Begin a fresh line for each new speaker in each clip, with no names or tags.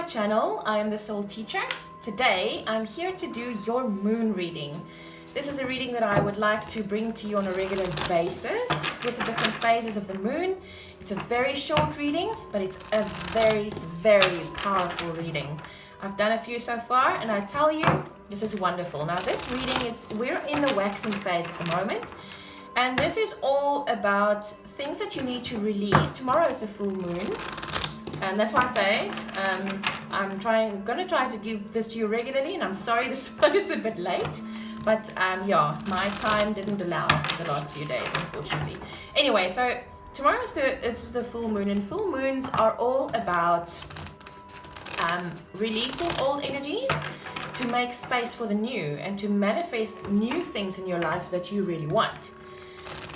channel. I am the Soul Teacher. Today I'm here to do your moon reading. This is a reading that I would like to bring to you on a regular basis with the different phases of the moon. It's a very short reading, but it's a very, very powerful reading. I've done a few so far, and I tell you, this is wonderful. Now this reading is, we're in the waxing phase at the moment, and this is all about things that you need to release. Tomorrow is the full moon, and that's why I say I'm gonna try to give this to you regularly, and I'm sorry this one is a bit late, but yeah, my time didn't allow the last few days, unfortunately. Anyway, so tomorrow is the full moon, and full moons are all about releasing old energies to make space for the new and to manifest new things in your life that you really want.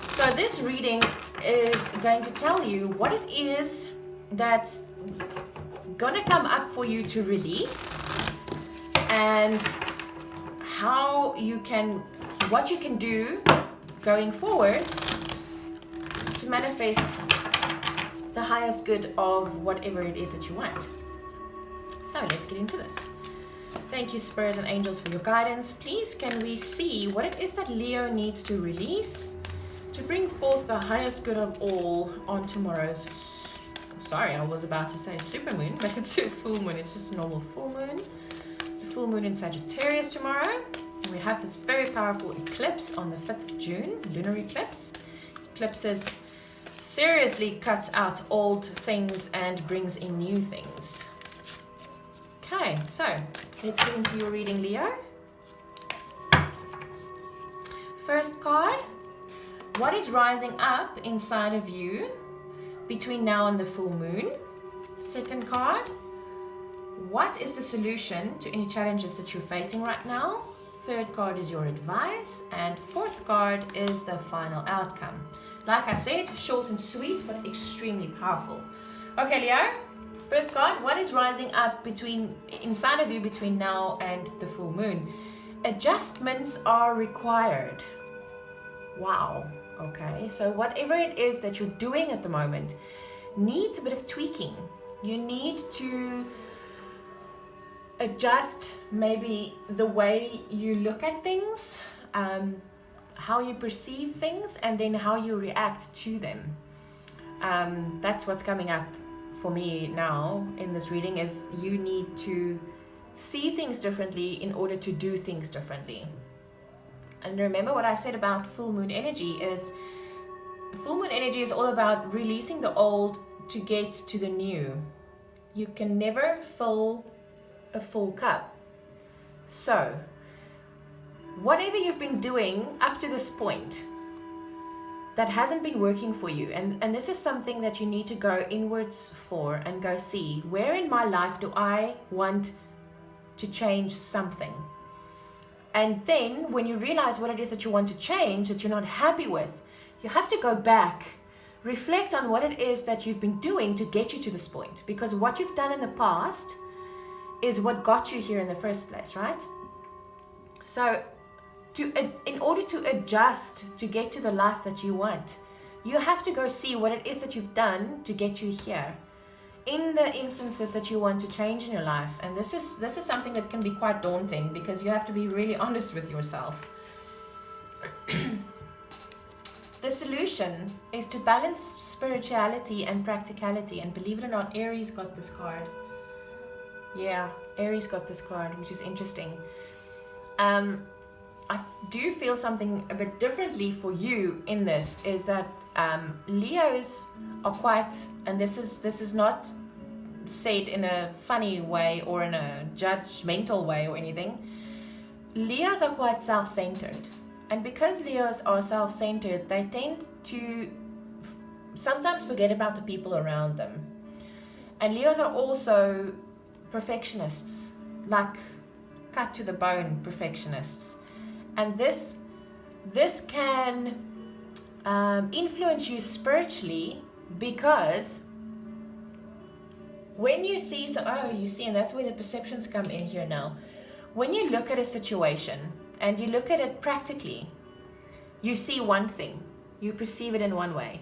So this reading is going to tell you what it is that's gonna come up for you to release, and how you can, what you can do going forwards to manifest the highest good of whatever it is that you want. So let's get into this. Thank you, Spirit and Angels, for your guidance. Please, can we see what it is that Leo needs to release to bring forth the highest good of all on tomorrow's, sorry, I was about to say super moon, but it's a full moon. It's just a normal full moon. It's a full moon in Sagittarius tomorrow. And we have this very powerful eclipse on the 5th of June, lunar eclipse. Eclipses seriously cuts out old things and brings in new things. Okay, so let's get into your reading, Leo. First card, what is rising up inside of you between now and the full moon? Second card, what is the solution to any challenges that you're facing right now? Third card is your advice, and fourth card is the final outcome. Like I said, short and sweet, but extremely powerful. Okay, Leo. First card, what is rising up inside of you between now and the full moon? Adjustments are required. Wow. Okay, so whatever it is that you're doing at the moment needs a bit of tweaking. You need to adjust maybe the way you look at things, how you perceive things, and then how you react to them. That's what's coming up for me now in this reading, is you need to see things differently in order to do things differently. And remember what I said about full moon energy is, full moon energy is all about releasing the old to get to the new. You can never fill a full cup. So whatever you've been doing up to this point that hasn't been working for you, and this is something that you need to go inwards for and go see, where in my life do I want to change something? And then when you realize what it is that you want to change, that you're not happy with, you have to go back, reflect on what it is that you've been doing to get you to this point, because what you've done in the past is what got you here in the first place, right? So in order to adjust to get to the life that you want, you have to go see what it is that you've done to get you here in the instances that you want to change in your life. And this is something that can be quite daunting, because you have to be really honest with yourself. The solution is to balance spirituality and practicality, and believe it or not, Aries got this card. Yeah, Aries got this card, which is interesting. I do feel something a bit differently for you in this, is that Leos are quite, and this is not said in a funny way or in a judgmental way or anything. Leos are quite self-centered, and because Leos are self-centered, they tend to sometimes forget about the people around them. And Leos are also perfectionists, like cut to the bone perfectionists. And this can influence you spiritually, because when you see and that's where the perceptions come in here now. When you look at a situation and you look at it practically, you see one thing, you perceive it in one way.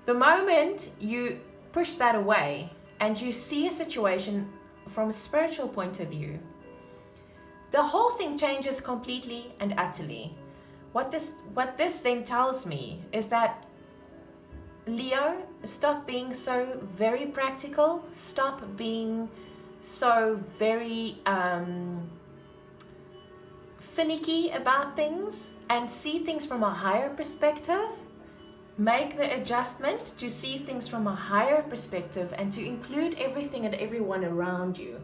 The moment you push that away and you see a situation from a spiritual point of view, the whole thing changes completely and utterly. What this then tells me is that, Leo, stop being so very practical. Stop being so very finicky about things, and see things from a higher perspective. Make the adjustment to see things from a higher perspective and to include everything and everyone around you.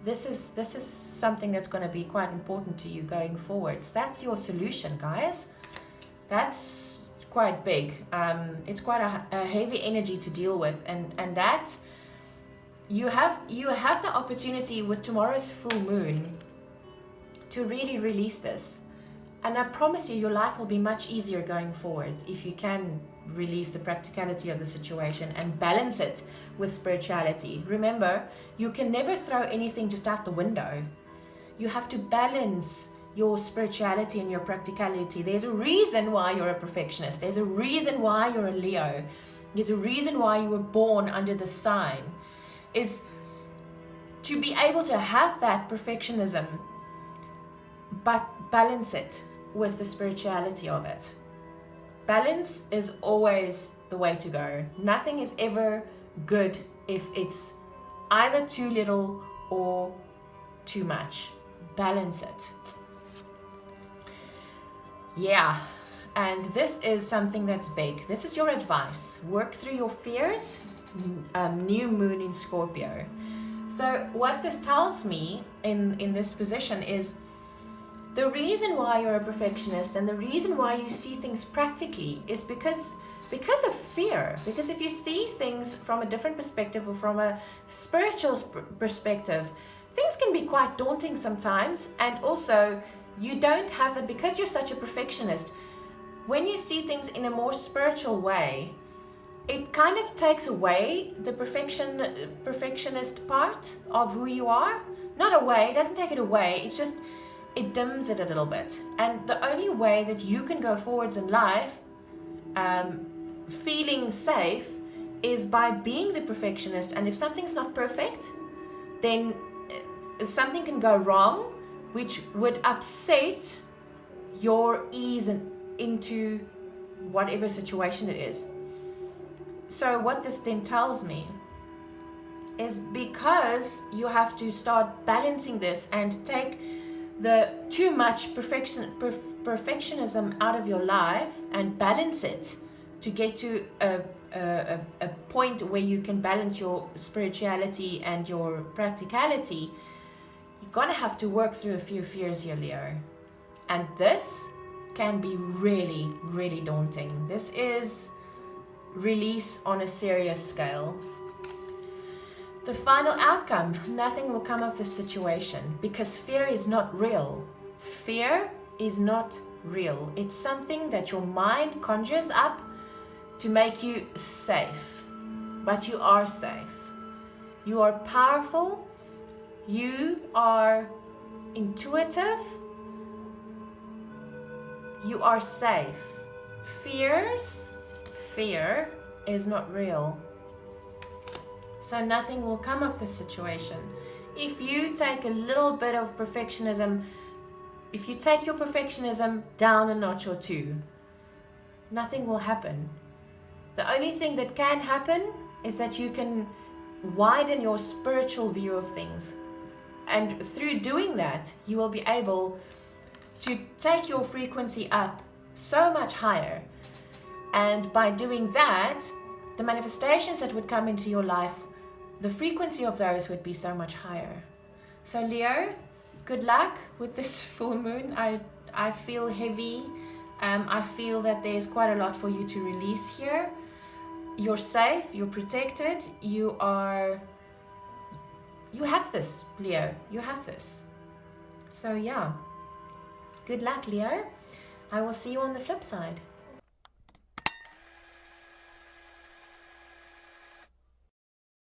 This is something that's going to be quite important to you going forwards. That's your solution, guys. That's quite big. It's quite a heavy energy to deal with, and that you have the opportunity with tomorrow's full moon to really release this. And I promise you, your life will be much easier going forwards if you can release the practicality of the situation and balance it with spirituality. Remember, you can never throw anything just out the window. You have to balance your spirituality and your practicality. There's a reason why you're a perfectionist. There's a reason why you're a Leo. There's a reason why you were born under the sign. Is to be able to have that perfectionism, but balance it with the spirituality of it. Balance is always the way to go. Nothing is ever good if it's either too little or too much. Balance it. Yeah, and this is something that's big. This is your advice. Work through your fears. New moon in Scorpio. So what this tells me in this position is, the reason why you're a perfectionist and the reason why you see things practically is because of fear. Because if you see things from a different perspective or from a spiritual perspective, things can be quite daunting sometimes. And also, you don't have that, because you're such a perfectionist. When you see things in a more spiritual way, it kind of takes away the perfectionist part of who you are. Not away, it doesn't take it away, it's just, it dims it a little bit. And the only way that you can go forwards in life feeling safe is by being the perfectionist. And if something's not perfect, then something can go wrong, which would upset your ease into whatever situation it is. So what this then tells me is, because you have to start balancing this and take the too much perfectionism out of your life and balance it to get to a point where you can balance your spirituality and your practicality, you're gonna have to work through a few fears here, Leo. And this can be really, really daunting. This is release on a serious scale. The final outcome, nothing will come of this situation, because fear is not real. Fear is not real. It's something that your mind conjures up to make you safe. But you are safe. You are powerful. You are intuitive. You are safe. Fear is not real. So nothing will come of this situation. If you take a little bit of perfectionism, if you take your perfectionism down a notch or two, nothing will happen. The only thing that can happen is that you can widen your spiritual view of things. And through doing that, you will be able to take your frequency up so much higher. And by doing that, the manifestations that would come into your life, the frequency of those would be so much higher. So Leo, good luck with this full moon. I feel heavy. I feel that there's quite a lot for you to release here. You're safe, you're protected, you have this, Leo, you have this. So yeah, good luck, Leo. I will see you on the flip side.